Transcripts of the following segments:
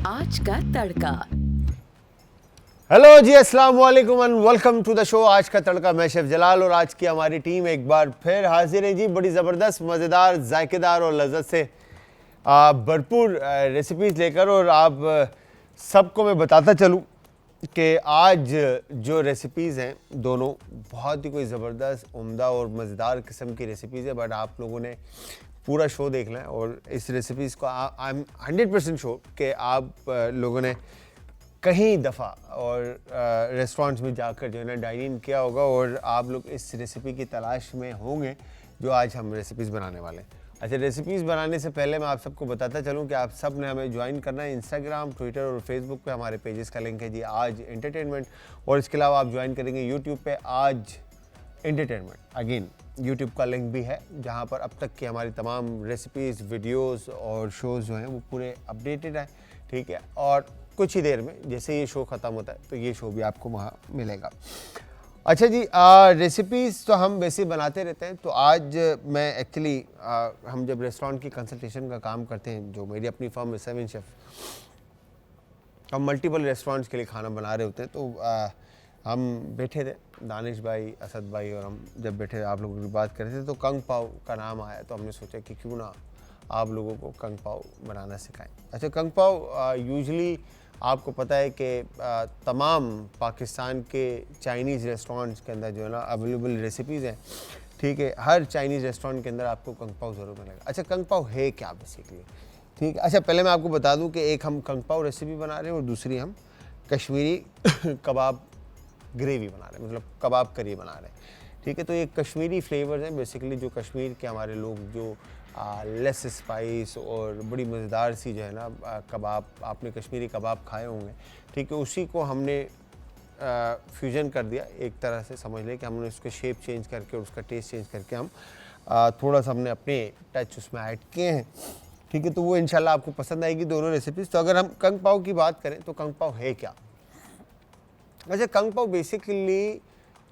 आज का तड़का। हेलो जी, अस्सलाम वालेकुम and welcome to the show आज का तड़का। मैं शेफ जलाल और आज की हमारी टीम एक बार फिर हाजिर है जी, बड़ी ज़बरदस्त, मज़ेदार, जायकेदार और लज्जत से भरपूर रेसिपीज़ लेकर। और आप सबको मैं बताता चलूँ कि आज जो रेसिपीज़ हैं दोनों बहुत ही कोई ज़बरदस्त, उम्दा और मज़ेदार किस्म की रेसिपीज़ है। बट आप लोगों ने पूरा शो देखना है और इस रेसिपीज़ को आई एम 100% श्योर कि आप लोगों ने कहीं दफ़ा और रेस्टोरेंट्स में जाकर जो है ना डाइन इन किया होगा और आप लोग इस रेसिपी की तलाश में होंगे जो आज हम रेसिपीज़ बनाने वाले हैं। अच्छा, रेसिपीज़ बनाने से पहले मैं आप सबको बताता चलूं कि आप सब ने हमें ज्वाइन करना है इंस्टाग्राम, ट्विटर और फेसबुक पे। हमारे पेजेस का लिंक है जी आज एंटरटेनमेंट, और इसके अलावा आप ज्वाइन करेंगे यूट्यूब पे आज एंटरटेनमेंट। अगेन यूट्यूब का लिंक भी है जहाँ पर अब तक की हमारी तमाम रेसिपीज़, वीडियोज़ और शोज़ जो हैं वो पूरे अपडेटेड हैं, ठीक है। और कुछ ही देर में जैसे ये शो ख़त्म होता है तो ये शो भी आपको वहाँ मिलेगा। अच्छा जी, रेसिपीज़ तो हम वैसे बनाते रहते हैं। तो आज मैं एक्चुअली हम जब रेस्टोरेंट की कंसल्टेशन का काम करते हैं, जो मेरी अपनी फर्म है 7 शेफ, हम मल्टीपल रेस्टोरेंट्स के लिए खाना बना रहे होते हैं। तो हम बैठे थे, दानिश भाई, असद भाई और हम जब बैठे आप लोगों की बात कर रहे थे तो कंग पाव का नाम आया। तो हमने सोचा कि क्यों ना आप लोगों को कंग पाव बनाना सिखाएं। अच्छा, कंग पाव यूजुअली आपको पता है कि तमाम पाकिस्तान के चाइनीज़ रेस्टोरेंट्स के अंदर जो है ना अवेलेबल रेसिपीज़ हैं, ठीक है। हर चाइनीज़ रेस्टोरेंट के अंदर आपको कंग पाव ज़रूर मिलेगा। अच्छा, कंग पाव है क्या बेसिकली, ठीक है। अच्छा, पहले मैं आपको बता दूं कि एक हम कंग पाव रेसिपी बना रहे हैं और दूसरी हम कश्मीरी कबाब ग्रेवी बना रहे हैं, मतलब कबाब करी बना रहे हैं, ठीक है। तो ये कश्मीरी फ्लेवर्स हैं बेसिकली, जो कश्मीर के हमारे लोग जो लेस स्पाइस और बड़ी मज़ेदार सी जो है ना कबाब, आपने कश्मीरी कबाब खाए होंगे, ठीक है। उसी को हमने फ्यूजन कर दिया एक तरह से, समझ लें कि हमने उसके शेप चेंज करके और उसका टेस्ट चेंज करके हम थोड़ा सा हमने अपने टच उसमें ऐड किए हैं, ठीक है। तो वो इंशाल्लाह आपको पसंद आएगी दोनों रेसिपीज़। तो अगर हम कंग पाव की बात करें तो कंग पाव है क्या? अच्छा, कंग पाव बेसिकली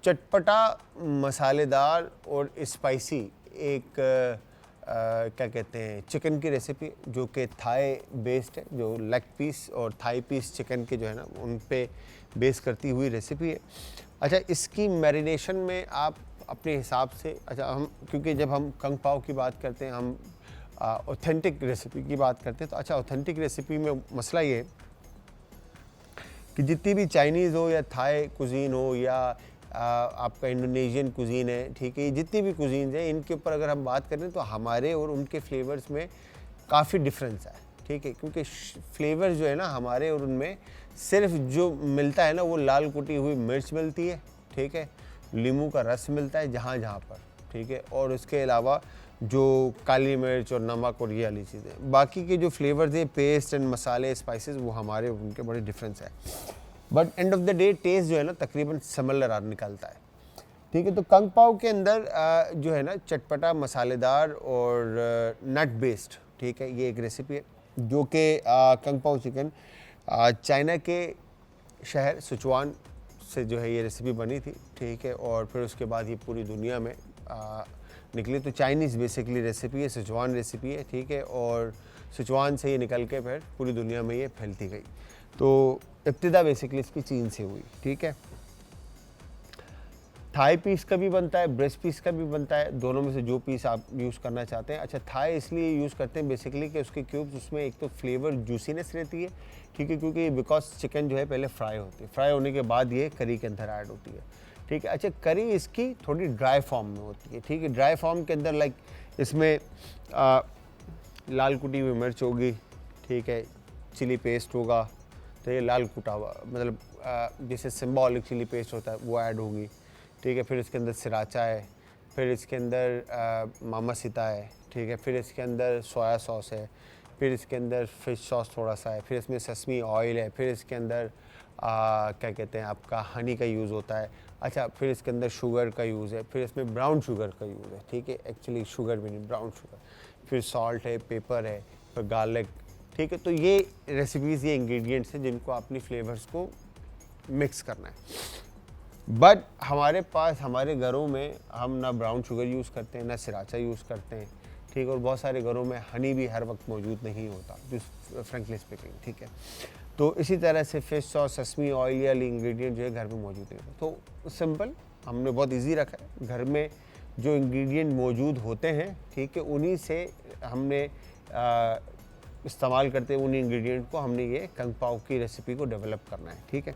चटपटा, मसालेदार और स्पाइसी एक क्या कहते हैं चिकन की रेसिपी, जो कि थाई बेस्ड है, जो लेग पीस और थाई पीस चिकन के जो है ना उन पे बेस करती हुई रेसिपी है। अच्छा, इसकी मैरिनेशन में आप अपने हिसाब से, अच्छा हम क्योंकि जब हम कंग पाव की बात करते हैं हम ऑथेंटिक रेसिपी की बात करते हैं, तो अच्छा ऑथेंटिक रेसिपी में मसला ये है कि जितनी भी चाइनीज़ हो या थाई कुजीन हो या आपका इंडोनेशियन कुजीन है, ठीक है, जितनी भी कुजीन्स हैं इनके ऊपर अगर हम बात करें तो हमारे और उनके फ्लेवर्स में काफ़ी डिफरेंस है, ठीक है। क्योंकि फ्लेवर्स जो है ना हमारे और उनमें सिर्फ जो मिलता है ना वो लाल कुटी हुई मिर्च मिलती है, ठीक है, नींबू का रस मिलता है जहाँ जहाँ पर, ठीक है। और उसके अलावा जो काली मिर्च और नमक और ये वाली चीज़ें, बाकी के जो फ्लेवर्स है पेस्ट एंड मसाले स्पाइसेस, वो हमारे और उनके बड़े डिफरेंस है। But end of the day taste जो है ना तकरीबन सिमिलर निकलता है, ठीक है। तो कंग पाव के अंदर जो है ना चटपटा, मसालेदार और नट बेस्ड, ठीक है, ये एक रेसिपी है जो कि कंग पाव चिकन चाइना के शहर सिचुआन से जो है ये रेसिपी बनी थी, ठीक है। और फिर उसके बाद ये पूरी दुनिया में निकली। तो चाइनीज़ बेसिकली रेसिपी है, सिचुआन रेसिपी है, ठीक है। और सिचुआन से ये निकल के फिर पूरी दुनिया में ये फैलती गई। तो इब्तिदा बेसिकली इसकी चीन से हुई, ठीक है। थाई पीस का भी बनता है, ब्रेस्ट पीस का भी बनता है, दोनों में से जो पीस आप यूज़ करना चाहते हैं। अच्छा, थाई इसलिए यूज़ करते हैं बेसिकली कि उसके क्यूब्स, उसमें एक तो फ्लेवर जूसीनेस रहती है, ठीक है, क्योंकि बिकॉज चिकन जो है पहले फ्राई होती है, फ्राई होने के बाद ये करी के अंदर ऐड होती है, ठीक है। अच्छा, करी इसकी थोड़ी ड्राई फॉर्म में होती है, ठीक है। ड्राई फॉर्म के अंदर लाइक इसमें लाल कुटी हुई मिर्च होगी, ठीक है, चिली पेस्ट होगा, तो ये लाल कुटा हुआ मतलब जैसे सिम्बॉलिक चिली पेस्ट होता है वो ऐड होगी, ठीक है। फिर इसके अंदर सिराचा है, फिर इसके अंदर मामासिता है, ठीक है। फिर इसके अंदर सोया सॉस है, फिर इसके अंदर फ़िश सॉस थोड़ा सा है, फिर इसमें ससमी ऑयल है, फिर इसके अंदर क्या कहते हैं आपका हनी का यूज़ होता है। अच्छा, फिर इसके अंदर शुगर का यूज़ है, फिर इसमें ब्राउन शुगर का यूज़ है, ठीक है, एक्चुअली शुगर भी नहीं, ब्राउन शुगर। फिर सॉल्ट है, पेपर है, फिर गार्लिक, ठीक है। तो ये रेसिपीज़, ये इंग्रेडिएंट्स हैं जिनको अपनी फ्लेवर्स को मिक्स करना है। बट हमारे पास, हमारे घरों में हम ना ब्राउन शुगर यूज़ करते हैं, ना सिराचा यूज़ करते हैं, ठीक है, और बहुत सारे घरों में हनी भी हर वक्त मौजूद नहीं होता, जो फ्रेंकली स्पीकिंग, ठीक है। तो इसी तरह से फिश सॉस, ससमी ऑयल या इंग्रेडिएंट जो है घर में मौजूद नहीं होता। तो सिंपल हमने बहुत इजी रखा है, घर में जो इंग्रेडिएंट मौजूद होते हैं, ठीक है, उन्हीं से हमने इस्तेमाल करते हुए उन इंग्रेडिएंट को हमने ये कंग पाओ की रेसिपी को डेवलप करना है, ठीक है।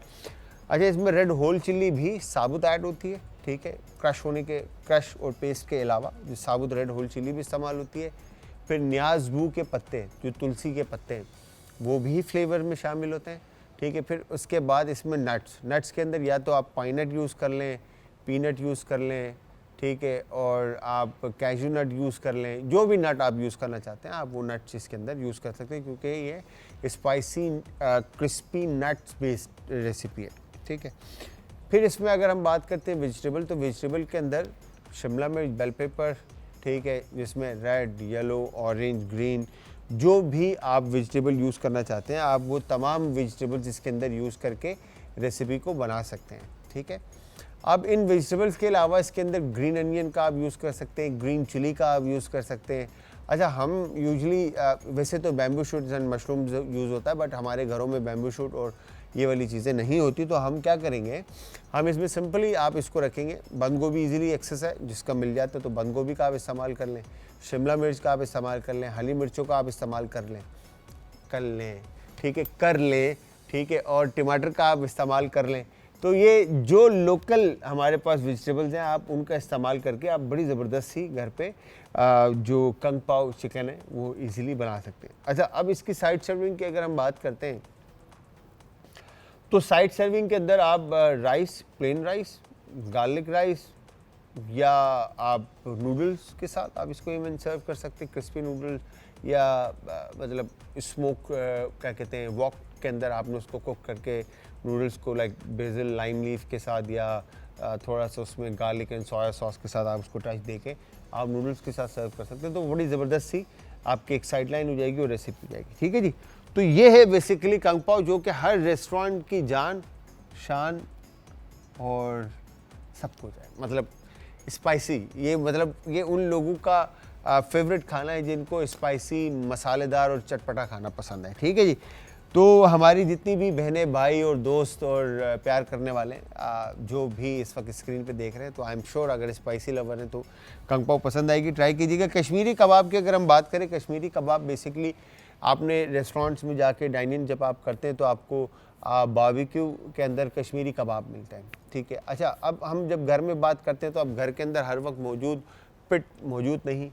अच्छा, इसमें रेड होल चिल्ली भी साबुत ऐड होती है, ठीक है, क्रश और पेस्ट के अलावा जो साबुत रेड होल चिल्ली भी इस्तेमाल होती है। फिर न्याज़बू के पत्ते, जो तुलसी के पत्ते हैं, वो भी फ्लेवर में शामिल होते हैं, ठीक है। फिर उसके बाद इसमें नट्स के अंदर या तो आप पाइनट यूज़ कर लें, पीनट यूज़ कर लें, ठीक है, और आप कैशू नट यूज़ कर लें, जो भी नट आप यूज़ करना चाहते हैं आप वो नट्स इसके अंदर यूज़ कर सकते हैं, क्योंकि ये spicy crispy nuts based recipe है, ठीक है। फिर इसमें अगर हम बात करते हैं वेजिटेबल, तो वेजिटेबल के अंदर शिमला मिर्च, बेल पेपर, ठीक है, जिसमें रेड, येलो, ऑरेंज, ग्रीन, जो भी आप वेजिटेबल यूज़ करना चाहते हैं आप वो तमाम वेजिटेबल्स इसके अंदर यूज़ करके रेसिपी को बना सकते हैं, ठीक है। अब इन वेजिटेबल्स के अलावा इसके अंदर ग्रीन अनियन का आप यूज़ कर सकते हैं, ग्रीन चिली का आप यूज़ कर सकते हैं। अच्छा, हम यूजली वैसे तो bamboo shoots and mushroom use होता है, बट हमारे घरों में बैम्बू शूट और ये वाली चीज़ें नहीं होती, तो हम क्या करेंगे, हम इसमें सिंपली आप इसको रखेंगे। बंद गोभी ईजिली एक्सेस है, जिसका मिल जाता है तो बंद गोभी का आप इस्तेमाल कर लें, शिमला मिर्च का आप इस्तेमाल कर लें, हरी मिर्चों का आप इस्तेमाल कर लें, ठीक है, और टमाटर का आप इस्तेमाल कर लें। तो ये जो लोकल हमारे पास वेजिटेबल्स हैं आप उनका इस्तेमाल करके आप बड़ी ज़बरदस्त सी घर पे जो कंग पाओ चिकन है वो इजीली बना सकते हैं। अच्छा, अब इसकी साइड सर्विंग की अगर हम बात करते हैं तो साइड सर्विंग के अंदर आप rice, plain rice, garlic rice या आप नूडल्स के साथ आप इसको इवन सर्व कर सकते हैं, क्रिस्पी नूडल्स या मतलब स्मोक क्या कहते हैं वॉक के अंदर आपने उसको कुक करके नूडल्स को लाइक बेसिल लाइम लीफ के साथ या थोड़ा सा उसमें गार्लिक एंड सोया सॉस के साथ आप उसको टच देके आप नूडल्स के साथ सर्व कर सकते हैं। तो बड़ी ज़बरदस्त सी आपकी एक साइड लाइन हो जाएगी और रेसिपी हो जाएगी, ठीक है जी। तो ये है बेसिकली कंग पाओ, जो कि हर रेस्टोरेंट की जान, शान और सब कुछ है। मतलब स्पाइसी, ये मतलब ये उन लोगों का फेवरेट खाना है जिनको स्पाइसी, मसालेदार और चटपटा खाना पसंद है, ठीक है जी। तो हमारी जितनी भी बहनें, भाई और दोस्त और प्यार करने वाले जो भी इस वक्त स्क्रीन पे देख रहे हैं, तो आई एम श्योर अगर स्पाइसी लवर हैं तो कंग पाओ पसंद आएगी, ट्राई कीजिएगा। कश्मीरी कबाब की अगर हम बात करें, कश्मीरी कबाब बेसिकली आपने रेस्टोरेंट्स में जाके डाइनिंग जब आप करते हैं तो आपको बारबेक्यू के अंदर कश्मीरी कबाब मिलता है, ठीक है। अच्छा, अब हम जब घर में बात करते हैं तो अब घर के अंदर हर वक्त मौजूद पिट मौजूद नहीं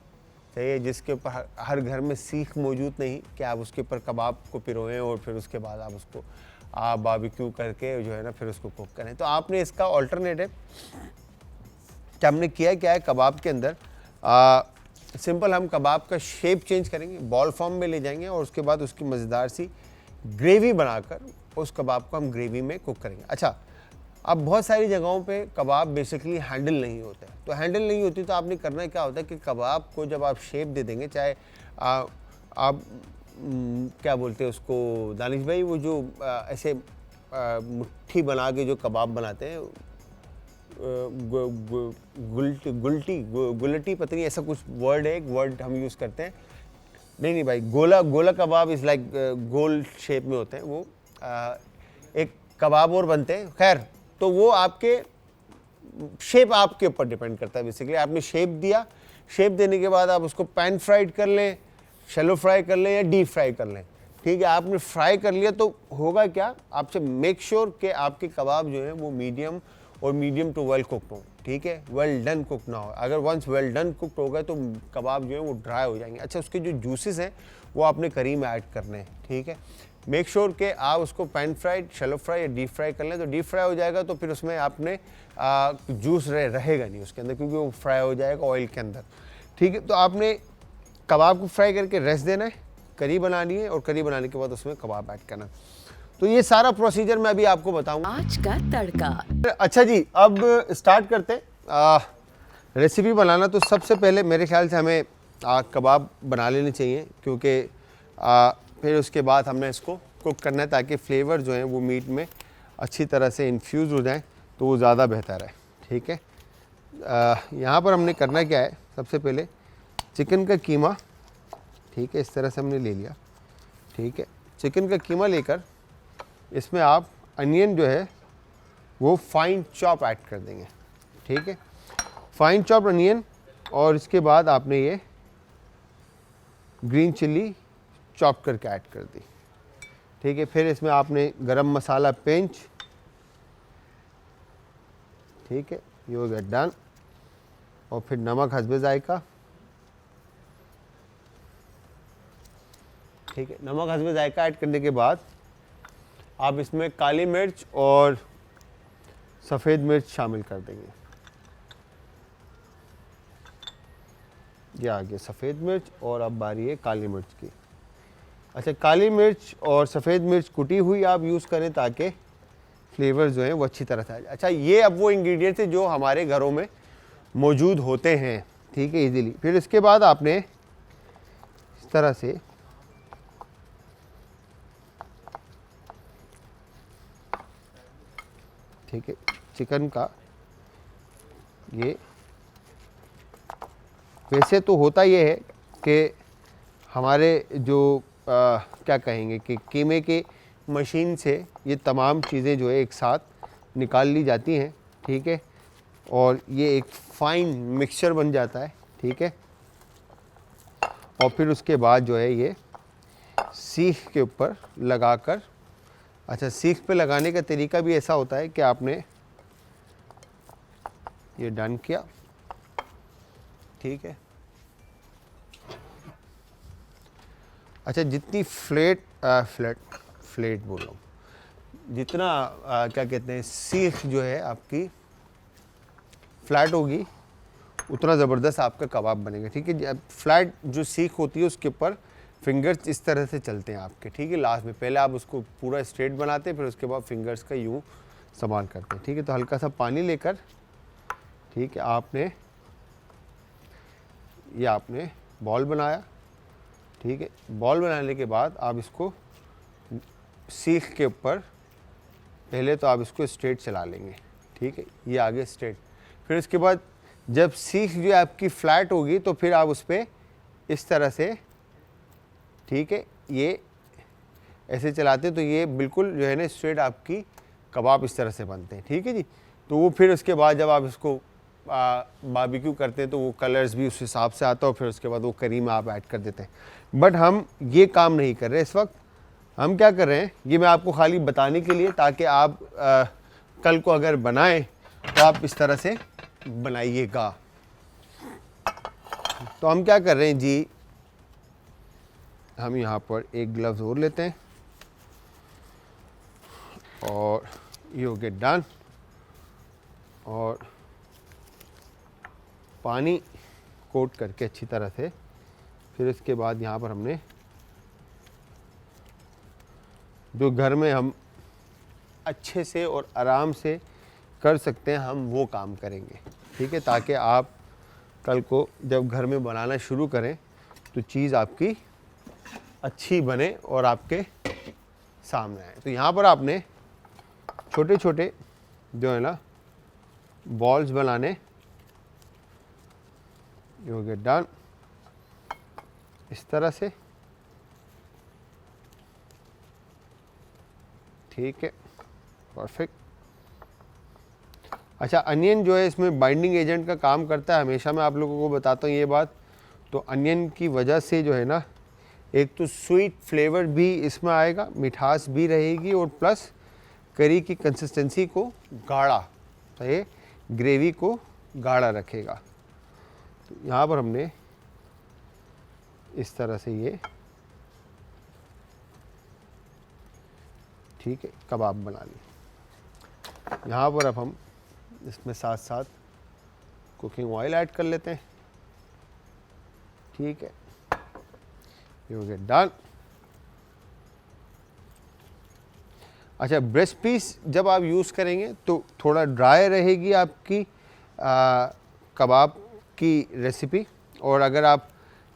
चाहिए, जिसके ऊपर हर घर में सीख मौजूद नहीं कि आप उसके ऊपर कबाब को पिरोएं और फिर उसके बाद आप उसको बारबेक्यू करके जो है ना फिर उसको कुक करें। तो आपने इसका ऑल्टरनेटिव क्या हमने किया है कबाब के अंदर सिंपल हम कबाब का शेप चेंज करेंगे, बॉल फॉर्म में ले जाएंगे और उसके बाद उसकी मज़ेदार सी ग्रेवी बनाकर उस कबाब को हम ग्रेवी में कुक करेंगे। अच्छा, अब बहुत सारी जगहों पे कबाब बेसिकली हैंडल नहीं होते, तो हैंडल नहीं होती तो आपने करना क्या होता है कि कबाब को जब आप शेप दे देंगे, चाहे आप क्या बोलते हैं उसको दानिश भाई, वो जो ऐसे मुट्ठी बना के जो कबाब बनाते हैं, गुलटी पता नहीं ऐसा कुछ वर्ड है, एक वर्ड हम यूज़ करते हैं, नहीं भाई, गोला कबाब इज़ लाइक गोल शेप में होते हैं वो, एक कबाब और बनते हैं। खैर, तो वो आपके शेप आपके ऊपर डिपेंड करता है। बेसिकली आपने शेप दिया, शेप देने के बाद आप उसको पैन फ्राइड कर लें, शैलो फ्राई कर लें या डीप फ्राई कर लें, ठीक है। आपने फ्राई कर लिया तो होगा क्या, आपसे मेक श्योर कि आपके कबाब जो है वो मीडियम और मीडियम टू वेल कुक्ड हो, ठीक है, वेल डन कुक ना हो। अगर वंस वेल डन कुक्ड हो गए तो कबाब जो है वो ड्राई हो जाएंगे। अच्छा, उसके जो जूसेस हैं वो आपने करी में ऐड करने हैं, ठीक है। मेक श्योर कि आप उसको पैन फ्राइड, शैलो फ्राई या डीप फ्राई कर लें। तो डीप फ्राई हो जाएगा तो फिर उसमें आपने जूस रहेगा नहीं उसके अंदर, क्योंकि वो फ्राई हो जाएगा ऑयल के अंदर, ठीक है। तो आपने कबाब को फ्राई करके रेस्ट देना है, करी बनानी है और करी बनाने के बाद उसमें कबाब ऐड करना। तो ये सारा प्रोसीजर मैं अभी आपको बताऊंगा। आज का तड़का। अच्छा जी, अब स्टार्ट करते हैं रेसिपी बनाना। तो सबसे पहले मेरे ख्याल से हमें कबाब बना लेने चाहिए, क्योंकि फिर उसके बाद हमने इसको कुक करना है ताकि फ्लेवर जो हैं वो मीट में अच्छी तरह से इन्फ्यूज़ हो जाएं, तो वो ज़्यादा बेहतर है, ठीक है। यहाँ पर हमने करना क्या है, सबसे पहले चिकन का कीमा, ठीक है, इस तरह से हमने ले लिया। ठीक है, चिकन का कीमा लेकर इसमें आप अनियन जो है वो फाइन चॉप ऐड कर देंगे। ठीक है, फाइन चॉप अनियन, और इसके बाद आपने ये ग्रीन चिल्ली चॉप करके ऐड कर दी। ठीक है, फिर इसमें आपने गरम मसाला पिंच, ठीक है, ये हो गया डन। और फिर नमक हस्बे जायका, ठीक है, नमक हस्बे जायका ऐड करने के बाद आप इसमें काली मिर्च और सफ़ेद मिर्च शामिल कर देंगे। ये आ गया सफ़ेद मिर्च, और अब बारी है काली मिर्च की। अच्छा, काली मिर्च और सफ़ेद मिर्च कुटी हुई आप यूज़ करें ताकि फ्लेवर जो हैं वो अच्छी तरह से आ जाए। अच्छा, ये अब वो इंग्रेडिएंट्स हैं जो हमारे घरों में मौजूद होते हैं, ठीक है, इजीली। फिर इसके बाद आपने इस तरह से ठीक है चिकन का, ये वैसे तो होता ये है कि हमारे जो क्या कहेंगे कि कीमे के मशीन से ये तमाम चीज़ें जो है एक साथ निकाल ली जाती हैं। ठीक है, और ये एक फ़ाइन मिक्सचर बन जाता है। ठीक है, और फिर उसके बाद जो है ये सीख के ऊपर लगाकर, अच्छा, सीख पे लगाने का तरीका भी ऐसा होता है कि आपने ये डन किया, ठीक है। अच्छा, जितनी फ्लेट बोल रहा हूँ, जितना क्या कहते हैं, सीख जो है आपकी फ्लैट होगी उतना ज़बरदस्त आपका कबाब बनेगा। ठीक है, फ्लैट जो सीख होती है उसके ऊपर फिंगर्स इस तरह से चलते हैं आपके। ठीक है, लास्ट में पहले आप उसको पूरा स्ट्रेट बनाते हैं, फिर उसके बाद फिंगर्स का यूँ इस्तेमाल करते हैं। ठीक है, तो हल्का सा पानी लेकर, ठीक है, आपने बॉल बनाया। ठीक है, बॉल बनाने के बाद आप इसको सीख के ऊपर पहले तो आप इसको स्ट्रेट चला लेंगे। ठीक है, ये आगे स्ट्रेट। फिर उसके बाद जब सीख जो है आपकी फ्लैट होगी तो फिर आप उस पर इस तरह से, ठीक है, ये ऐसे चलाते तो ये बिल्कुल जो है ना स्ट्रेट आपकी कबाब इस तरह से बनते हैं। ठीक है जी, तो वो फिर उसके बाद जब आप इसको बारबेक्यू करते हैं तो वो कलर्स भी उस हिसाब से आता है, और फिर उसके बाद वो करीम आप ऐड कर देते हैं। बट हम ये काम नहीं कर रहे इस वक्त। हम क्या कर रहे हैं, ये मैं आपको खाली बताने के लिए, ताकि आप कल को अगर बनाएं तो आप इस तरह से बनाइएगा। तो हम क्या कर रहे हैं जी, हम यहाँ पर एक ग्लव्स और लेते हैं, और ये हो गया डन। और पानी कोट करके अच्छी तरह से, फिर इसके बाद यहाँ पर हमने जो घर में हम अच्छे से और आराम से कर सकते हैं हम वो काम करेंगे। ठीक है, ताकि आप कल को जब घर में बनाना शुरू करें तो चीज़ आपकी अच्छी बने और आपके सामने आए। तो यहाँ पर आपने छोटे छोटे जो है ना बॉल्स बनाने, ये हो गया डन, इस तरह से। ठीक है, परफेक्ट। अच्छा, अनियन जो है इसमें बाइंडिंग एजेंट का काम करता है, हमेशा मैं आप लोगों को बताता हूँ ये बात। तो अनियन की वजह से जो है ना, एक तो स्वीट फ्लेवर भी इसमें आएगा, मिठास भी रहेगी, और प्लस करी की कंसिस्टेंसी को गाढ़ा, तो ये ग्रेवी को गाढ़ा रखेगा। तो यहाँ पर हमने इस तरह से ये, ठीक है, कबाब बना ली। यहाँ पर अब हम इसमें साथ साथ कुकिंग ऑयल ऐड कर लेते हैं। ठीक है, ये हो गया डन। अच्छा, ब्रेस्ट पीस जब आप यूज़ करेंगे तो थोड़ा ड्राई रहेगी आपकी कबाब की रेसिपी, और अगर आप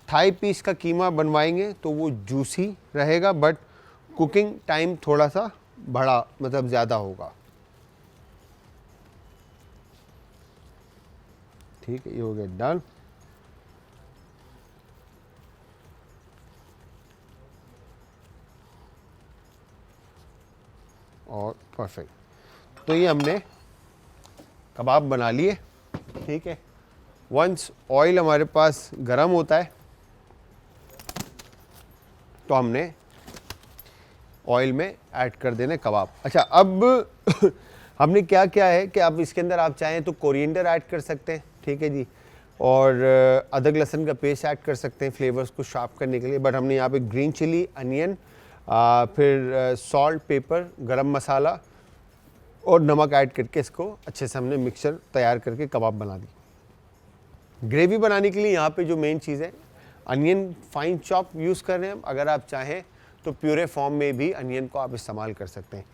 थाई पीस का कीमा बनवाएंगे तो वो जूसी रहेगा, बट कुकिंग टाइम थोड़ा सा बड़ा, मतलब ज़्यादा होगा। ठीक है, ये हो गया डन। और परफेक्ट। तो ये हमने कबाब बना लिए, ठीक है। वंस ऑयल हमारे पास गरम होता है तो हमने ऑयल में ऐड कर देने कबाब। अच्छा, अब हमने क्या क्या है कि अब इसके अंदर आप चाहें तो कोरिएंडर ऐड कर सकते हैं, ठीक है जी, और अदरक लहसुन का पेस्ट ऐड कर सकते हैं फ्लेवर्स को शार्प करने के लिए। बट हमने यहाँ पे ग्रीन चिली, अनियन, फिर सॉल्ट, पेपर, गरम मसाला और नमक ऐड करके इसको अच्छे से हमने मिक्सचर तैयार करके कबाब बना दी। ग्रेवी बनाने के लिए यहाँ पे जो मेन चीज़ है, अनियन फाइन चॉप यूज़ कर रहे हैं हम। अगर आप चाहें तो प्यूरे फॉर्म में भी अनियन को आप इस्तेमाल कर सकते हैं।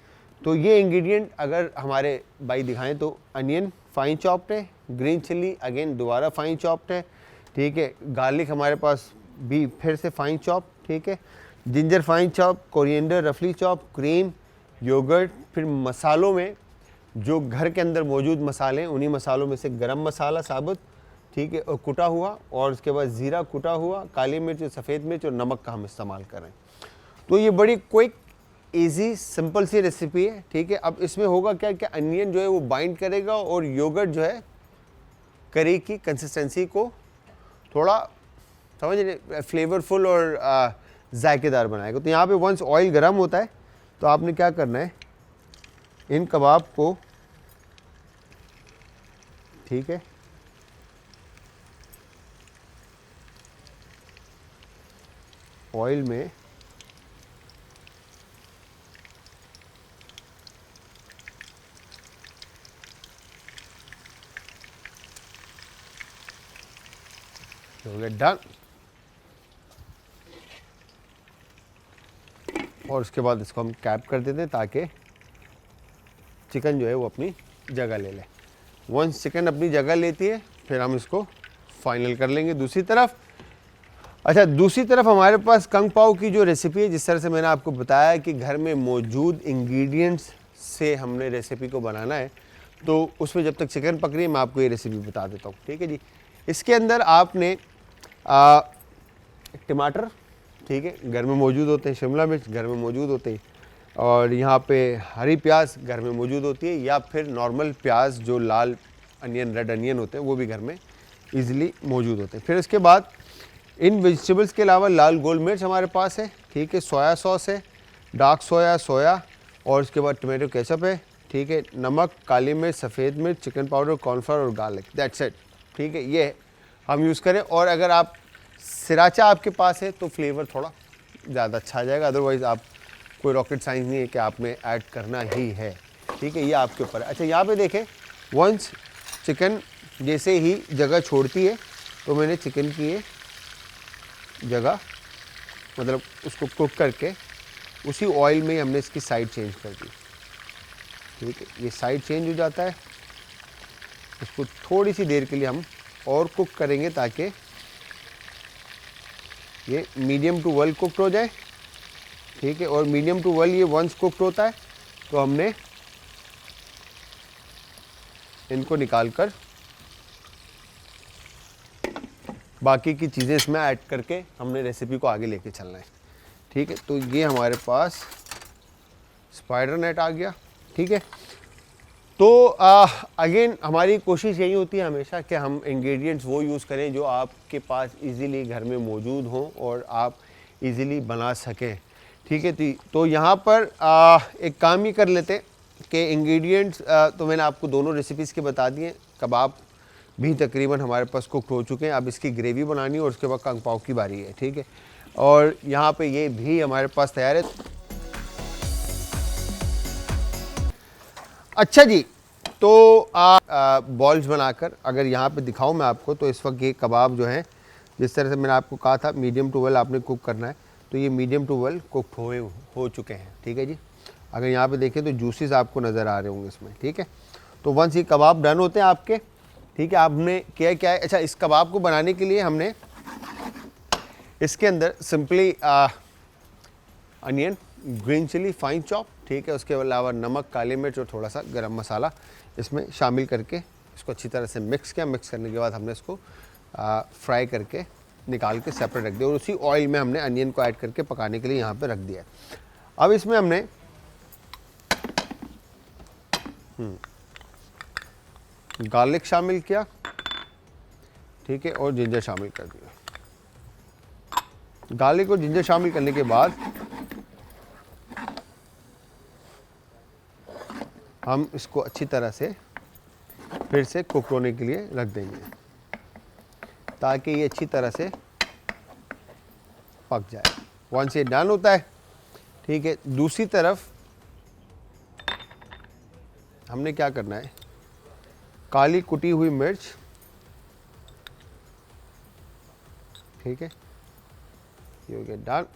तो ये इंग्रेडिएंट अगर हमारे भाई दिखाएं तो अनियन फाइन चॉप्ड है, ग्रीन चिली अगेन दोबारा फाइन चॉप्ड है, ठीक है, गार्लिक हमारे पास भी फिर से फाइन चॉप, ठीक है, जिंजर फाइन चॉप, कोरिएंडर रफली चॉप, क्रीम, योगर्ट, फिर मसालों में जो घर के अंदर मौजूद मसाले हैं उन्हीं मसालों में से गरम मसाला साबुत, ठीक है, और कुटा हुआ, और उसके बाद ज़ीरा कुटा हुआ, काली मिर्च, सफ़ेद मिर्च और नमक का हम इस्तेमाल करें। तो ये बड़ी क्विक, इजी, सिंपल सी रेसिपी है, ठीक है। अब इसमें होगा क्या कि अनियन जो है वो बाइंड करेगा और योगर्ट जो है करी की कंसिस्टेंसी को थोड़ा समझ रहे फ्लेवरफुल और जायकेदार बनाएगा। तो यहाँ पे वंस ऑयल गर्म होता है तो आपने क्या करना है, इन कबाब को, ठीक है, ऑयल में डन, और उसके बाद इसको हम कैप कर देते हैं ताकि चिकन जो है वो अपनी जगह ले ले। वंस चिकन अपनी जगह लेती है फिर हम इसको फाइनल कर लेंगे दूसरी तरफ। अच्छा, दूसरी तरफ हमारे पास कंग पाओ की जो रेसिपी है, जिस तरह से मैंने आपको बताया कि घर में मौजूद इंग्रेडिएंट्स से हमने रेसिपी को बनाना है, तो उसमें जब तक चिकन पक रही है मैं आपको ये रेसिपी बता देता हूँ, ठीक है जी। इसके अंदर आपने टमाटर, ठीक है, घर में मौजूद होते हैं, शिमला मिर्च घर में मौजूद होते हैं, और यहाँ पे हरी प्याज घर में मौजूद होती है, या फिर नॉर्मल प्याज जो लाल अनियन, रेड अनियन होते हैं वो भी घर में इजीली मौजूद होते हैं। फिर इसके बाद इन वेजिटेबल्स के अलावा लाल गोल मिर्च हमारे पास है, ठीक है, सोया सॉस है, डार्क सोया, और उसके बाद टमाटो केचप है, ठीक है, नमक, काली मिर्च, सफ़ेद मिर्च, चिकन पाउडर, कॉर्नफ्लोर और गार्लिक, दैट्स इट, ठीक है, ये हम यूज़ करें। और अगर आप सिराचा आपके पास है तो फ्लेवर थोड़ा ज़्यादा अच्छा आ जाएगा, अदरवाइज़ आप कोई रॉकेट साइंस नहीं है कि आप में ऐड करना ही है, ठीक है, ये आपके ऊपर है। अच्छा, यहाँ पे देखें, वंस चिकन जैसे ही जगह छोड़ती है तो मैंने चिकन की ये जगह, मतलब उसको कुक करके उसी ऑयल में ही हमने इसकी साइड चेंज कर दी, ठीक है, ये साइड चेंज हो जाता है। इसको थोड़ी सी देर के लिए हम और कुक करेंगे ताकि ये मीडियम टू वेल कुक्ड हो जाए, ठीक है, और मीडियम टू वेल ये वंस कुक्ड होता है तो हमने इनको निकाल कर बाकी की चीज़ें इसमें ऐड करके हमने रेसिपी को आगे लेके चलना है, ठीक है। तो ये हमारे पास स्पाइडर नेट आ गया, ठीक है। तो अगेन हमारी कोशिश यही होती है हमेशा कि हम इंग्रेडिएंट्स वो यूज़ करें जो आपके पास इजीली घर में मौजूद हों और आप इजीली बना सकें, ठीक है। तो यहाँ पर एक काम ही कर लेते हैं कि इंग्रेडिएंट्स तो मैंने आपको दोनों रेसिपीज़ के बता दिए। कबाब भी तकरीबन हमारे पास कुक हो चुके हैं, अब इसकी ग्रेवी बनानी है और उसके बाद कंग पाओ की बारी है, ठीक है। और यहाँ पे ये भी हमारे पास तैयार है। अच्छा जी, तो बॉल्स बनाकर अगर यहाँ पे दिखाऊँ मैं आपको, तो इस वक्त ये कबाब जो है, जिस तरह से मैंने आपको कहा था मीडियम टू वेल आपने कुक करना है, तो ये मीडियम टू वेल कुक हो चुके हैं, ठीक है जी। अगर यहाँ पे देखें तो जूसेस आपको नज़र आ रहे होंगे इसमें, ठीक है। तो वंस ये कबाब डन होते हैं आपके, ठीक है, आपने क्या है। अच्छा, इस कबाब को बनाने के लिए हमने इसके अंदर simply onion, green chilli fine chop, ठीक है, उसके अलावा नमक, काली मिर्च और थोड़ा सा गरम मसाला इसमें शामिल करके इसको अच्छी तरह से मिक्स किया। मिक्स करने के बाद हमने इसको फ्राई करके निकाल के सेपरेट रख दिया और उसी ऑयल में हमने अनियन को ऐड करके पकाने के लिए यहाँ पे रख दिया। अब इसमें हमने गार्लिक शामिल किया, ठीक है, और जिंजर शामिल कर दिया। गार्लिक और जिंजर शामिल करने के बाद हम इसको अच्छी तरह से फिर से कुक होने के लिए रख देंगे ताकि ये अच्छी तरह से पक जाए। वंस ये डन होता है, ठीक है, दूसरी तरफ हमने क्या करना है, काली कुटी हुई मिर्च, ठीक है, ये हो गया डन।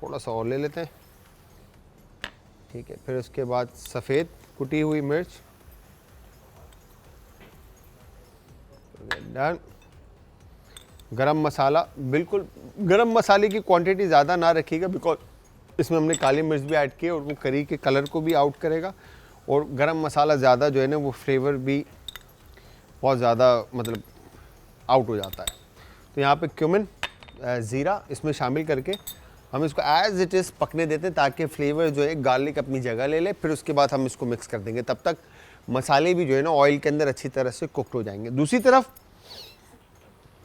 थोड़ा सा और ले लेते हैं, ठीक है, फिर उसके बाद सफ़ेद कुटी हुई मिर्च, डन। गरम मसाला, बिल्कुल गरम मसाले की क्वांटिटी ज़्यादा ना रखिएगा बिकॉज इसमें हमने काली मिर्च भी ऐड की है और वो करी के कलर को भी आउट करेगा, और गरम मसाला ज़्यादा जो है ना वो फ्लेवर भी बहुत ज़्यादा मतलब आउट हो जाता है। तो यहाँ पे क्यूमिन, ज़ीरा इसमें शामिल करके हम इसको एज इट इज़ पकने देते हैं ताकि फ्लेवर जो है गार्लिक अपनी जगह ले ले। फिर उसके बाद हम इसको मिक्स कर देंगे, तब तक मसाले भी जो है ना ऑयल के अंदर अच्छी तरह से कुकड हो जाएंगे। दूसरी तरफ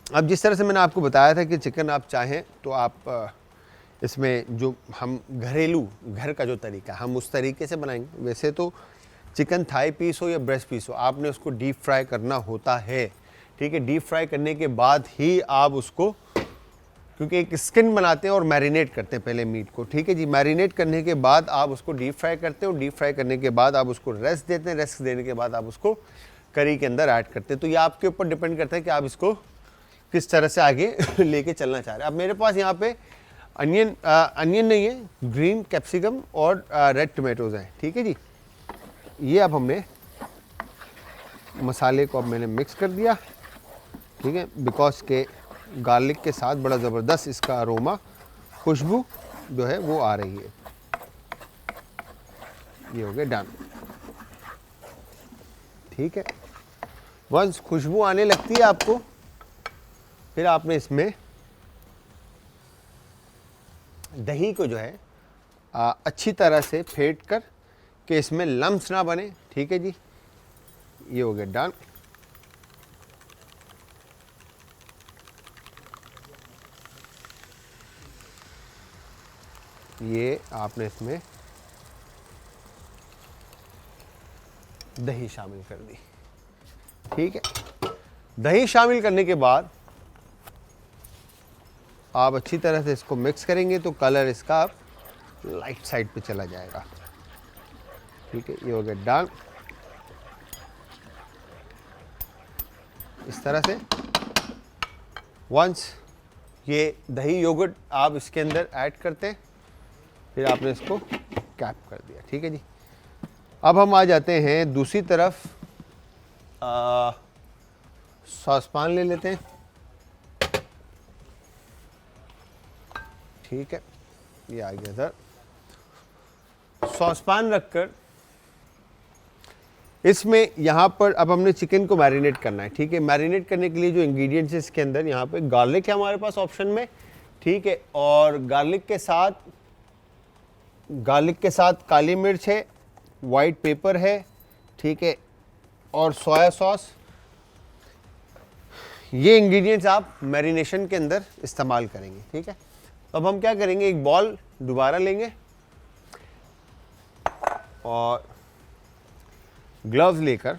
अब जिस तरह से मैंने आपको बताया था कि चिकन आप चाहें तो आप इसमें जो हम घरेलू घर का जो तरीका हम उस तरीके से बनाएंगे। वैसे तो चिकन थाई पीस हो या ब्रेस्ट पीस हो, आपने उसको डीप फ्राई करना होता है, ठीक है। डीप फ्राई करने के बाद ही आप उसको, क्योंकि एक स्किन बनाते हैं और मैरिनेट करते हैं पहले मीट को, ठीक है जी। मैरिनेट करने के बाद आप उसको डीप फ्राई करते हैं और डीप फ्राई करने के बाद आप उसको रेस्ट देते हैं। रेस्ट देने के बाद आप उसको करी के अंदर ऐड करते हैं। तो ये आपके ऊपर डिपेंड करता है कि आप इसको किस तरह से आगे लेके चलना चाह रहे हैं। अब मेरे पास यहाँ पे अनियन नहीं है, ग्रीन कैप्सिकम और रेड टोमेटोज़ हैं, ठीक है जी। ये अब हमने मसाले को अब मैंने मिक्स कर दिया, ठीक है, बिकॉज के गार्लिक के साथ बड़ा ज़बरदस्त इसका अरोमा, खुशबू जो है वो आ रही है। ये हो गया डन, ठीक है। वंस खुशबू आने लगती है आपको, फिर आपने इसमें दही को जो है अच्छी तरह से फेंट कर कि इसमें लम्स ना बने, ठीक है जी। ये हो गया डन। ये आपने इसमें दही शामिल कर दी, ठीक है। दही शामिल करने के बाद आप अच्छी तरह से इसको मिक्स करेंगे तो कलर इसका लाइट साइड पे चला जाएगा, ठीक है। ये हो गया डन। इस तरह से वंस ये दही योगर्ट आप इसके अंदर ऐड करते हैं, फिर आपने इसको कैप कर दिया, ठीक है जी। अब हम आ जाते हैं दूसरी तरफ, सॉसपान ले लेते हैं, ठीक है। ये आ गया सर। सॉसपान रखकर इसमें यहाँ पर अब हमने चिकन को मैरिनेट करना है, ठीक है। मैरिनेट करने के लिए जो इंग्रेडिएंट्स है इसके अंदर, यहाँ पे गार्लिक है हमारे पास ऑप्शन में, ठीक है, और गार्लिक के साथ काली मिर्च है, वाइट पेपर है, ठीक है, और सोया सॉस। ये इंग्रेडिएंट्स आप मैरिनेशन के अंदर इस्तेमाल करेंगे, ठीक है। अब हम क्या करेंगे, एक बॉल दोबारा लेंगे और ग्लव्स लेकर,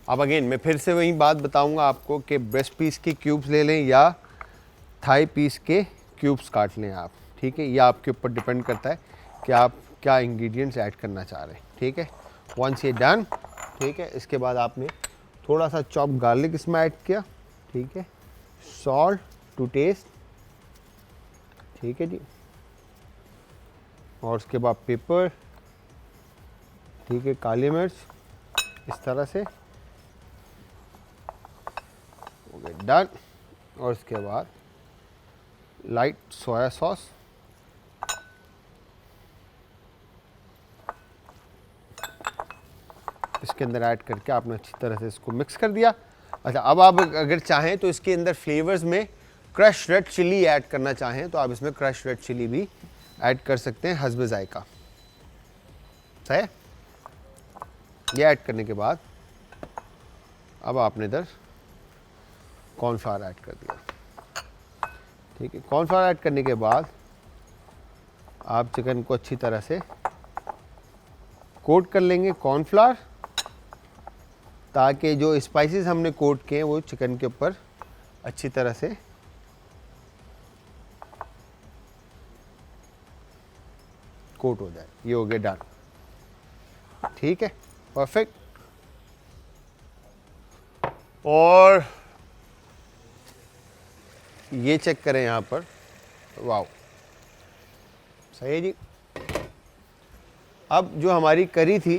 अब अगेन मैं फिर से वही बात बताऊंगा आपको कि ब्रेस्ट पीस के क्यूब्स ले लें या थाई पीस के क्यूब्स काट लें आप, ठीक है। यह आपके ऊपर डिपेंड करता है कि आप क्या इंग्रेडिएंट्स ऐड करना चाह रहे हैं, ठीक है। वंस ये डन, ठीक है, इसके बाद आपने थोड़ा सा चॉप गार्लिक इसमें ऐड किया, ठीक है, सॉल्ट टू टेस्ट, ठीक है जी, और उसके बाद पेपर, ठीक है, काली मिर्च, इस तरह से हो गया डन। और इसके बाद लाइट सोया सॉस, इसके अंदर ऐड करके आपने अच्छी तरह से इसको मिक्स कर दिया। अच्छा, अब आप अगर चाहें तो इसके अंदर फ्लेवर्स में क्रश रेड चिली ऐड करना चाहें तो आप इसमें क्रश रेड चिली भी ऐड कर सकते हैं, हस्ब जायका, सही है। ये ऐड करने के बाद अब आपने इधर कॉर्नफ्लावर ऐड कर दिया, ठीक है। कॉर्नफ्लावर ऐड करने के बाद आप चिकन को अच्छी तरह से कोट कर लेंगे कॉर्नफ्लावर, ताकि जो स्पाइसेस हमने कोट किए हैं वो चिकन के ऊपर अच्छी तरह से कोट हो जाए। ये हो गया डन, ठीक है, परफेक्ट। और ये चेक करें यहाँ पर, वाव, सही है जी। अब जो हमारी करी थी,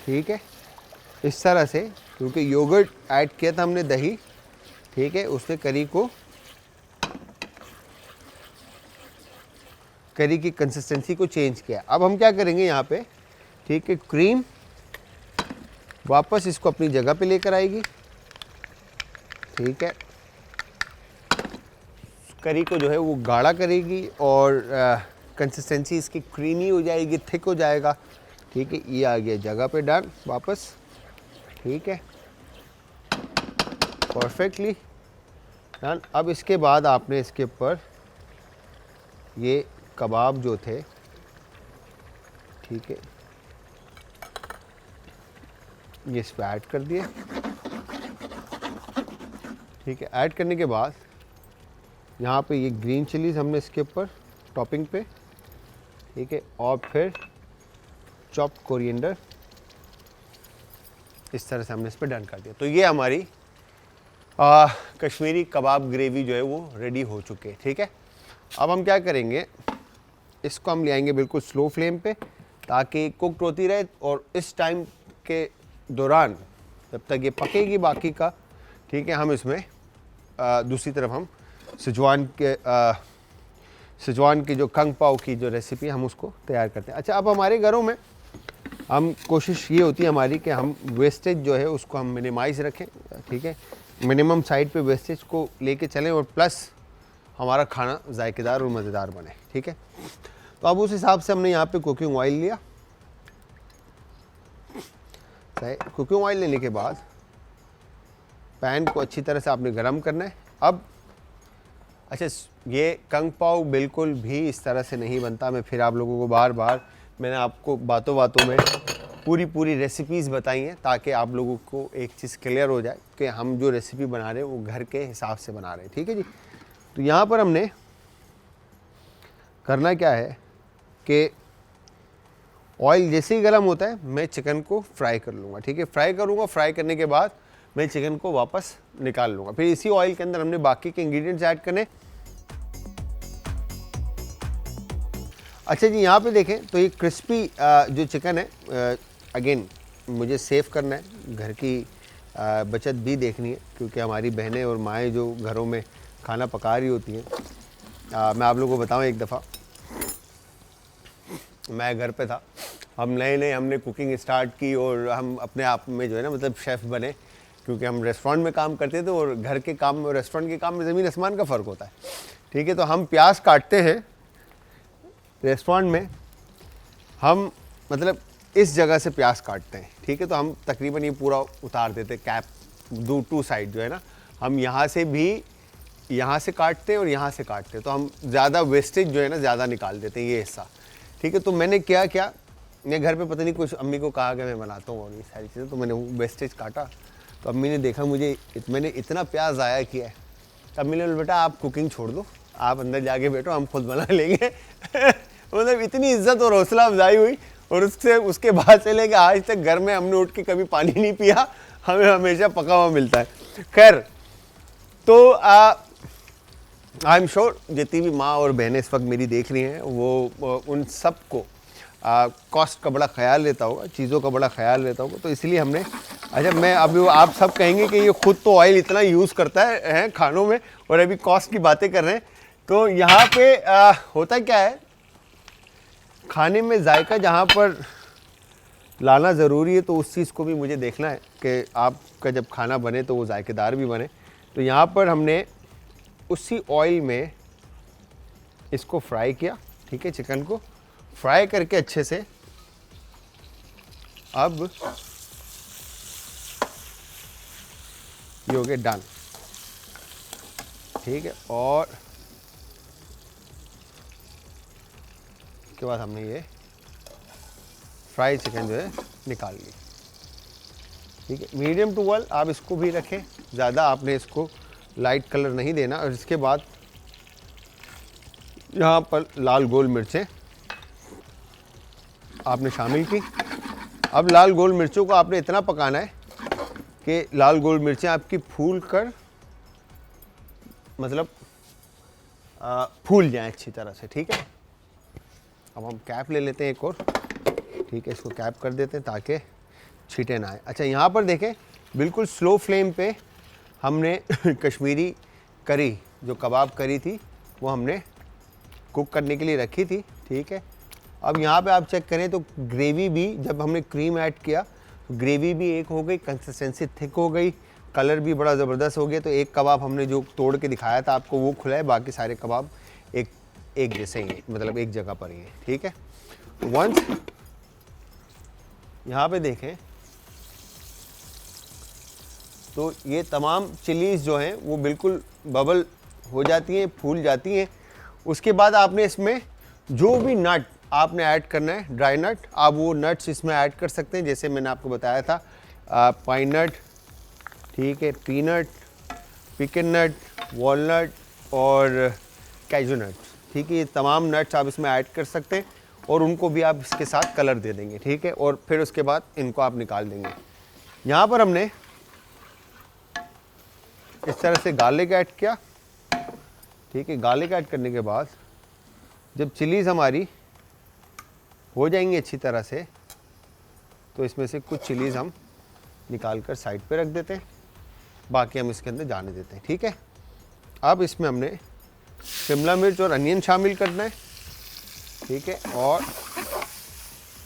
ठीक है, इस तरह से, क्योंकि योगर्ट ऐड किया था हमने, दही, ठीक है, उसने करी की कंसिस्टेंसी को चेंज किया। अब हम क्या करेंगे यहाँ पे, ठीक है, क्रीम वापस इसको अपनी जगह पे लेकर आएगी, ठीक है, करी को जो है वो गाढ़ा करेगी और कंसिस्टेंसी इसकी क्रीमी हो जाएगी, थिक हो जाएगा, ठीक है। ये आ गया जगह पे डन वापस, ठीक है, परफेक्टली डन। अब इसके बाद आपने इसके ऊपर ये कबाब जो थे, ठीक है, ये इस पर ऐड कर दिए, ठीक है। ऐड करने के बाद यहाँ पे ये ग्रीन चिलीज हमने इसके ऊपर टॉपिंग पे, ठीक है, और फिर चॉप्ड कोरिएंडर इस तरह से हमने इस पर डन कर दिया। तो ये हमारी कश्मीरी कबाब ग्रेवी जो है वो रेडी हो चुके हैं, ठीक है। अब हम क्या करेंगे, इसको हम ले आएंगे बिल्कुल स्लो फ्लेम पे, ताकि कुकड होती रहे, और इस टाइम के दौरान जब तक ये पकेगी बाकी का, ठीक है, हम इसमें दूसरी तरफ हम सिजवान की जो कंग पाव की जो रेसिपी हम उसको तैयार करते हैं। अच्छा, अब हमारे घरों में हम कोशिश ये होती है हमारी कि हम वेस्टेज जो है उसको हम मिनिमाइज़ रखें, ठीक है, मिनिमम साइड पे वेस्टेज को लेके चलें, और प्लस हमारा खाना जायकेदार और मज़ेदार बने, ठीक है। तो अब उस हिसाब से हमने यहाँ पे कुकिंग ऑयल लिया, कुकिंग ऑयल लेने के बाद पैन को अच्छी तरह से आपने गरम करना है। अब अच्छा, ये कंग पाव बिल्कुल भी इस तरह से नहीं बनता। मैं फिर आप लोगों को बार बार, मैंने आपको बातों बातों में पूरी रेसिपीज़ बताई हैं, ताकि आप लोगों को एक चीज़ क्लियर हो जाए कि हम जो रेसिपी बना रहे हैं वो घर के हिसाब से बना रहे हैं, ठीक है जी। तो यहाँ पर हमने करना क्या है कि ऑयल जैसे ही गर्म होता है मैं चिकन को फ्राई कर लूँगा, ठीक है, फ्राई करूँगा। फ्राई करने के बाद मैं चिकन को वापस निकाल लूँगा। फिर इसी ऑयल के अंदर हमने बाकी के इंग्रेडिएंट्स ऐड करने। अच्छा जी, यहाँ पे देखें तो ये क्रिस्पी जो चिकन है, अगेन मुझे सेव करना है, घर की बचत भी देखनी है, क्योंकि हमारी बहनें और माएँ जो घरों में खाना पका रही होती हैं। मैं आप लोगों को बताऊँ, एक दफ़ा मैं घर पे था, हम नए हमने कुकिंग स्टार्ट की और हम अपने आप में जो है ना, मतलब शेफ़ बने, क्योंकि हम रेस्टोरेंट में काम करते थे, और घर के काम में और रेस्टोरेंट के काम में ज़मीन आसमान का फ़र्क होता है, ठीक है। तो हम प्याज काटते हैं रेस्टोरेंट में, हम मतलब इस जगह से प्याज काटते हैं, ठीक है। तो हम तकरीबन ये पूरा उतार देते, कैप टू साइड जो है ना, हम यहाँ से भी, यहाँ से काटते हैं और यहाँ से काटते हैं, तो हम ज़्यादा वेस्टेज जो है ना ज़्यादा निकाल देते हैं, ये हिस्सा, ठीक है। तो मैंने क्या मैं घर पे पता नहीं कुछ अम्मी को कहा कि मैं बनाता हूँ और ये सारी चीज़ें, तो मैंने वो वेस्टेज काटा, तो अम्मी ने देखा मैंने इतना प्याज ज़ाया किया है। तो अम्मी ने बोला, बेटा आप कुकिंग छोड़ दो, आप अंदर जाके बैठो, हम खुद बना लेंगे। मतलब इतनी इज्जत और हौसला अफजाई हुई, और उसके बाद से लेकर आज तक घर में हमने उठ के कभी पानी नहीं पिया, हमें हमेशा पका हुआ मिलता है। खैर, तो आई एम श्योर जितनी भी माँ और बहनें इस वक्त मेरी देख रही हैं, वो उन सब को कॉस्ट का बड़ा ख्याल लेता होगा, चीज़ों का बड़ा ख्याल लेता होगा। तो इसलिए हमने, अच्छा, मैं अभी आप सब कहेंगे कि ये खुद तो ऑयल इतना यूज़ करता है खानों में, और अभी कॉस्ट की बातें कर रहे हैं। तो यहाँ पे होता क्या है, खाने में जायका जहाँ पर लाना ज़रूरी है, तो उस चीज़ को भी मुझे देखना है कि आपका जब खाना बने तो वो जायकेदार भी बने। तो यहाँ पर हमने उसी ऑयल में इसको फ्राई किया, ठीक है, चिकन को फ्राई करके अच्छे से। अब ये हो गया डन। ठीक है, और उसके बाद हमने ये फ्राई चिकन जो है निकाल ली। ठीक है, मीडियम टू वेल आप इसको भी रखें, ज़्यादा आपने इसको लाइट कलर नहीं देना। और इसके बाद यहाँ पर लाल गोल मिर्चें आपने शामिल की। अब लाल गोल मिर्चों को आपने इतना पकाना है कि लाल गोल मिर्चें आपकी फूल कर मतलब फूल जाएं अच्छी तरह से। ठीक है, अब हम कैप ले लेते हैं एक और। ठीक है, इसको कैप कर देते हैं ताकि छींटे ना आए। अच्छा, यहाँ पर देखें बिल्कुल स्लो फ्लेम पे हमने कश्मीरी करी जो कबाब करी थी वो हमने कुक करने के लिए रखी थी। ठीक है, अब यहाँ पे आप चेक करें तो ग्रेवी भी जब हमने क्रीम ऐड किया तो ग्रेवी भी एक हो गई, कंसिस्टेंसी थिक हो गई, कलर भी बड़ा ज़बरदस्त हो गया। तो एक कबाब हमने जो तोड़ के दिखाया था आपको वो खुला है, बाकी सारे कबाब एक जैसे ही हैं, मतलब एक जगह पर ही है। ठीक है, वंस यहाँ पे देखें तो ये तमाम चिलीज़ जो हैं वो बिल्कुल बबल हो जाती हैं, फूल जाती हैं। उसके बाद आपने इसमें जो भी नट आपने ऐड करना है, ड्राई नट, आप वो नट्स इसमें ऐड कर सकते हैं। जैसे मैंने आपको बताया था पाइन नट, ठीक है, पीनट, पिकन नट, वॉलनट और कैजू नट। ठीक है, ये तमाम नट्स आप इसमें ऐड कर सकते हैं और उनको भी आप इसके साथ कलर दे देंगे। ठीक है, और फिर उसके बाद इनको आप निकाल देंगे। यहाँ पर हमने इस तरह से गार्लिक ऐड किया। ठीक है, गार्लिक ऐड करने के बाद जब चिलीज़ हमारी हो जाएंगी अच्छी तरह से तो इसमें से कुछ चिलीज़ हम निकाल कर साइड पे रख देते हैं, बाकी हम इसके अंदर जाने देते हैं। ठीक है, अब इसमें हमने शिमला मिर्च और अनियन शामिल करना है। ठीक है, और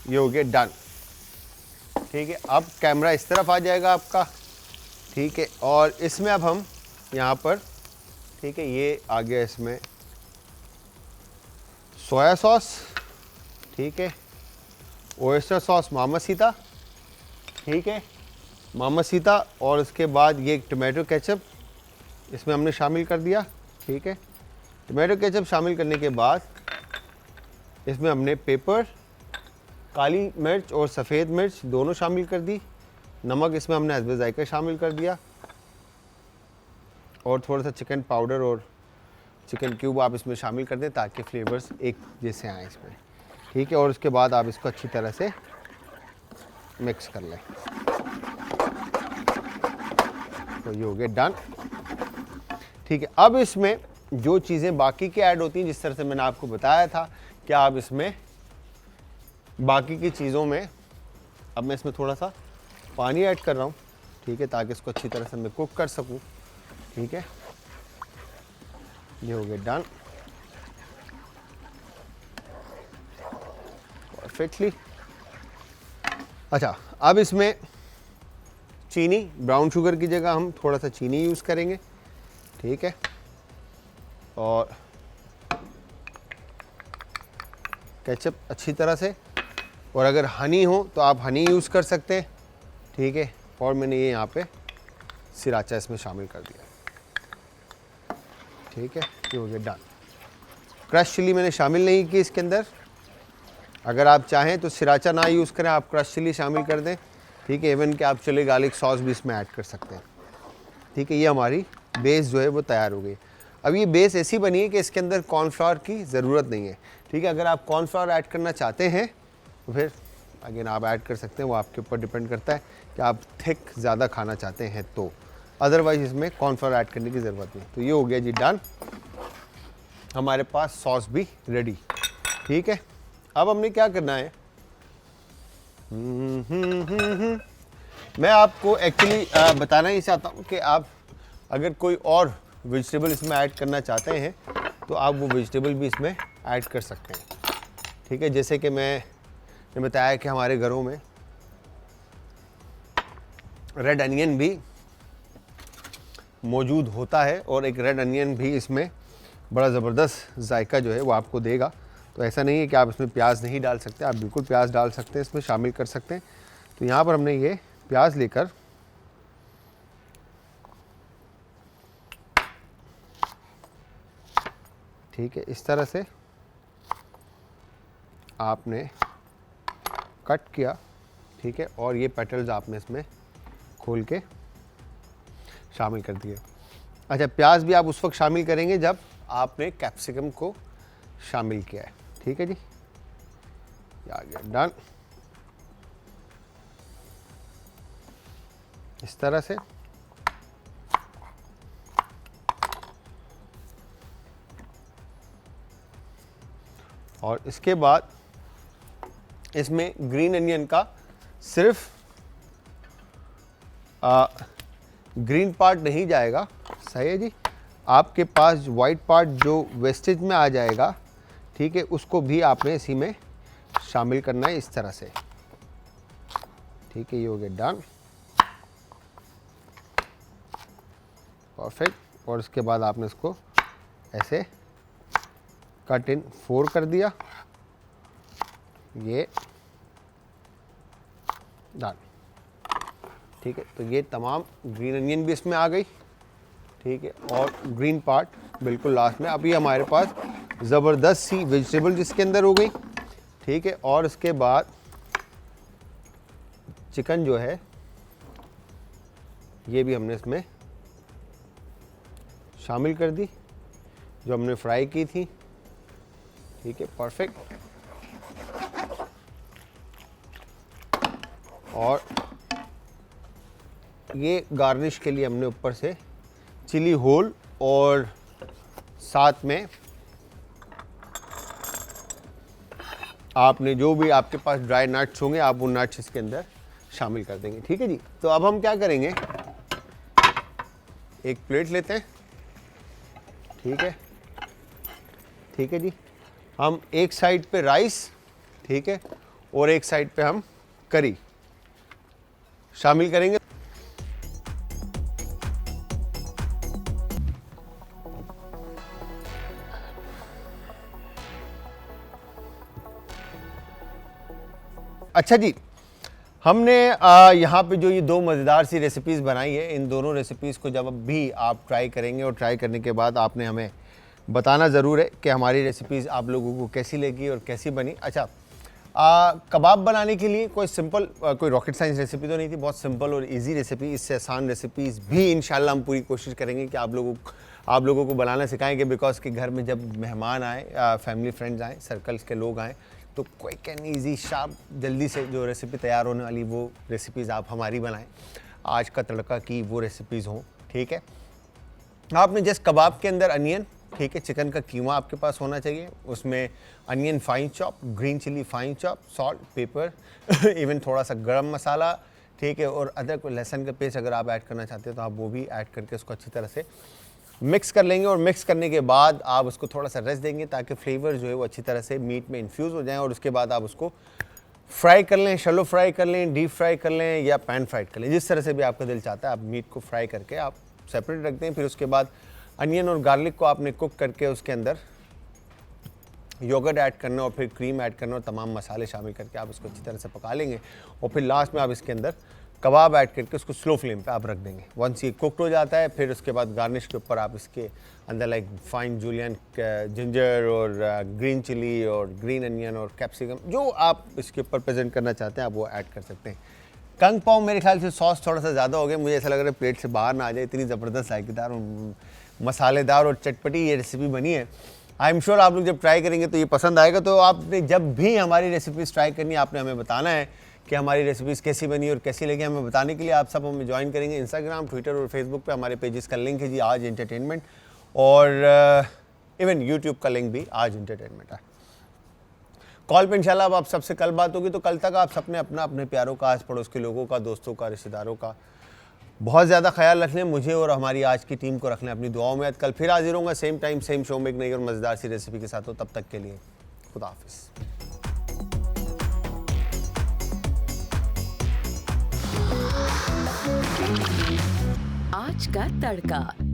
ये हो गया डन। ठीक है, अब कैमरा इस तरफ आ जाएगा आपका। ठीक है, और इसमें अब हम यहाँ पर, ठीक है, ये आ गया इसमें सोया सॉस, ठीक है, ओयस्टर सॉस मामासीता, ठीक है, मामासीता, और उसके बाद ये टमाटो केचप इसमें हमने शामिल कर दिया। ठीक है, टमाटो केचप शामिल करने के बाद इसमें हमने पेपर, काली मिर्च और सफ़ेद मिर्च दोनों शामिल कर दी। नमक इसमें हमने हस्बे जायका शामिल कर दिया और थोड़ा सा चिकन पाउडर और चिकन क्यूब आप इसमें शामिल कर दें ताकि फ्लेवर्स एक जैसे आएँ इसमें। ठीक है, और उसके बाद आप इसको अच्छी तरह से मिक्स कर लें। तो ये हो गया डन। ठीक है, अब इसमें जो चीज़ें बाकी की ऐड होती हैं, जिस तरह से मैंने आपको बताया था कि आप इसमें बाकी की चीज़ों में, अब मैं इसमें थोड़ा सा पानी ऐड कर रहा हूँ। ठीक है, ताकि इसको अच्छी तरह से मैं कुक कर सकूँ। ठीक है, ये हो गया डन परफेक्टली। अच्छा, अब इसमें चीनी, ब्राउन शुगर की जगह हम थोड़ा सा चीनी यूज़ करेंगे। ठीक है, और केचप अच्छी तरह से, और अगर हनी हो तो आप हनी यूज़ कर सकते हैं। ठीक है, और मैंने ये यहाँ पे सिराचा इसमें शामिल कर दिया। ठीक है, ये हो गया डन। क्रश चिली मैंने शामिल नहीं की इसके अंदर, अगर आप चाहें तो सिराचा ना यूज़ करें, आप क्रश चिली शामिल कर दें। ठीक है, इवन कि आप चिली गार्लिक सॉस भी इसमें ऐड कर सकते हैं। ठीक है, ये हमारी बेस जो है वो तैयार हो गई। अब ये बेस ऐसी बनी है कि इसके अंदर कॉर्नफ्लावर की ज़रूरत नहीं है। ठीक है, अगर आप कॉर्नफ्लावर ऐड करना चाहते हैं तो फिर अगेन आप ऐड कर सकते हैं, वो आपके ऊपर डिपेंड करता है कि आप थिक ज़्यादा खाना चाहते हैं तो, अदरवाइज़ इसमें कॉर्नफ्लावर ऐड करने की ज़रूरत नहीं। तो ये हो गया जी डन, हमारे पास सॉस भी रेडी। ठीक है, अब हमने क्या करना है, मैं आपको एक्चुअली बताना ही चाहता हूँ कि आप अगर कोई और वेजिटेबल इसमें ऐड करना चाहते हैं तो आप वो वेजिटेबल भी इसमें ऐड कर सकते हैं। ठीक है, जैसे कि मैंने बताया कि हमारे घरों में रेड अनियन भी मौजूद होता है और एक रेड अनियन भी इसमें बड़ा ज़बरदस्त जायका जो है वो आपको देगा। तो ऐसा नहीं है कि आप इसमें प्याज नहीं डाल सकते, आप बिल्कुल प्याज डाल सकते हैं, इसमें शामिल कर सकते हैं। तो यहाँ पर हमने ये प्याज लेकर ठीक है, इस तरह से आपने कट किया, ठीक है, और ये पेटल्स आपने इसमें खोल के शामिल कर दिए। अच्छा, प्याज भी आप उस वक्त शामिल करेंगे जब आपने कैप्सिकम को शामिल किया है, ठीक है जी। ये आ गया, डन। इस तरह से और इसके बाद इसमें ग्रीन अनियन का सिर्फ ग्रीन पार्ट नहीं जाएगा, सही है जी। आपके पास वाइट पार्ट जो वेस्टेज में आ जाएगा, ठीक है, उसको भी आपने इसी में शामिल करना है, इस तरह से, ठीक है। ये हो गया डन, परफेक्ट। और इसके बाद आपने इसको ऐसे कट इन 4 कर दिया, ये डन, ठीक है। तो ये तमाम ग्रीन अनियन भी इसमें आ गई, ठीक है, और ग्रीन पार्ट बिल्कुल लास्ट में। अभी हमारे पास ज़बरदस्त सी वेजिटेबल जिसके अंदर हो गई, ठीक है। और इसके बाद चिकन जो है ये भी हमने इसमें शामिल कर दी, जो हमने फ्राई की थी, ठीक है, परफेक्ट। और ये गार्निश के लिए हमने ऊपर से चिली होल और साथ में आपने जो भी आपके पास ड्राई नट्स होंगे आप वो नट्स इसके अंदर शामिल कर देंगे, ठीक है जी। तो अब हम क्या करेंगे, एक प्लेट लेते हैं, ठीक है, ठीक है जी। हम एक साइड पे राइस, ठीक है, और एक साइड पे हम करी शामिल करेंगे। अच्छा जी, हमने यहाँ पे जो ये दो मज़ेदार सी रेसिपीज़ बनाई है, इन दोनों रेसिपीज़ को जब भी आप ट्राई करेंगे और ट्राई करने के बाद आपने हमें बताना ज़रूर है कि हमारी रेसिपीज़ आप लोगों को कैसी लगी और कैसी बनी। अच्छा, कबाब बनाने के लिए कोई सिंपल कोई रॉकेट साइंस रेसिपी तो नहीं थी, बहुत सिंपल और इजी रेसिपी, इससे आसान रेसिपीज़ भी इंशाल्लाह हम पूरी कोशिश करेंगे कि आप लोगों को बनाना सिखाएंगे। बिकॉज कि घर में जब मेहमान आए, फैमिली फ्रेंड्स आएँ, सर्कल्स के लोग आएँ, तो क्विक एंड ईजी शार्प जल्दी से जो रेसिपी तैयार होने वाली वो रेसिपीज़ आप हमारी बनाएं, आज का तड़का की वो रेसिपीज़ हों, ठीक है। आपने जस्ट कबाब के अंदर अनियन, ठीक है, चिकन का कीमा आपके पास होना चाहिए, उसमें onion fine chop, green chilli fine chop, salt, pepper even थोड़ा सा गरम मसाला, ठीक है, और अदरक लहसुन का पेस्ट अगर आप ऐड करना चाहते हैं तो आप वो भी ऐड करके उसको अच्छी तरह से मिक्स कर लेंगे। और मिक्स करने के बाद आप उसको थोड़ा सा रेस्ट देंगे ताकि फ्लेवर जो है वो अच्छी तरह से मीट में इन्फ्यूज़ हो जाए। और उसके बाद आप उसको फ्राई कर लें, शैलो फ्राई कर लें, डीप फ्राई कर लें या पैन फ्राइड कर लें, जिस तरह से भी आपका दिल चाहता है। आप मीट को फ्राई करके आप सेपरेट रख दें। फिर उसके बाद अनियन और गार्लिक को आपने कुक करके उसके अंदर योगर्ट ऐड करना और फिर क्रीम ऐड करना और तमाम मसाले शामिल करके आप उसको अच्छी तरह से पका लेंगे। और फिर लास्ट में आप इसके अंदर कबाब ऐड करके उसको स्लो फ्लेम पे आप रख देंगे। वंस ये कुकड हो जाता है, फिर उसके बाद गार्निश के ऊपर आप इसके अंदर लाइक फाइन जूलियन जिंजर और ग्रीन चिली और ग्रीन अनियन और कैप्सिकम जो आप इसके ऊपर प्रेजेंट करना चाहते हैं आप वो ऐड कर सकते हैं। कंग पाव मेरे ख्याल से सॉस थोड़ा सा ज़्यादा हो गया, मुझे ऐसा लग रहा है प्लेट से बाहर ना आ जाए, इतनी ज़बरदस्त जायकेदार और मसालेदार और चटपटी ये रेसिपी बनी है। आई एम श्योर आप लोग जब ट्राई करेंगे तो ये पसंद आएगा। तो आपने जब भी हमारी रेसिपीज़ ट्राई करनी है आपने हमें बताना है कि हमारी रेसिपीज़ कैसी बनी और कैसी लगी। हमें बताने के लिए आप सब हमें ज्वाइन करेंगे इंस्टाग्राम, ट्विटर और फेसबुक पे हमारे पेजेस का लिंक है जी आज एंटरटेनमेंट, और इवन यूट्यूब का लिंक भी आज एंटरटेनमेंट है। कॉल पे इंशाल्लाह अब आप सबसे कल बात होगी, तो कल तक आप सबने अपने प्यारों का, आस पड़ोस के लोगों का, दोस्तों का, रिश्तेदारों का बहुत ज़्यादा ख्याल रख लें। मुझे और हमारी आज की टीम को रख लें अपनी दुआओं में। कल फिर हाजिर होंगे सेम टाइम सेम शो में एक नई और मज़ेदार सी रेसिपी के साथ हो। तब तक के लिए खुदा हाफिज़। आज का तड़का।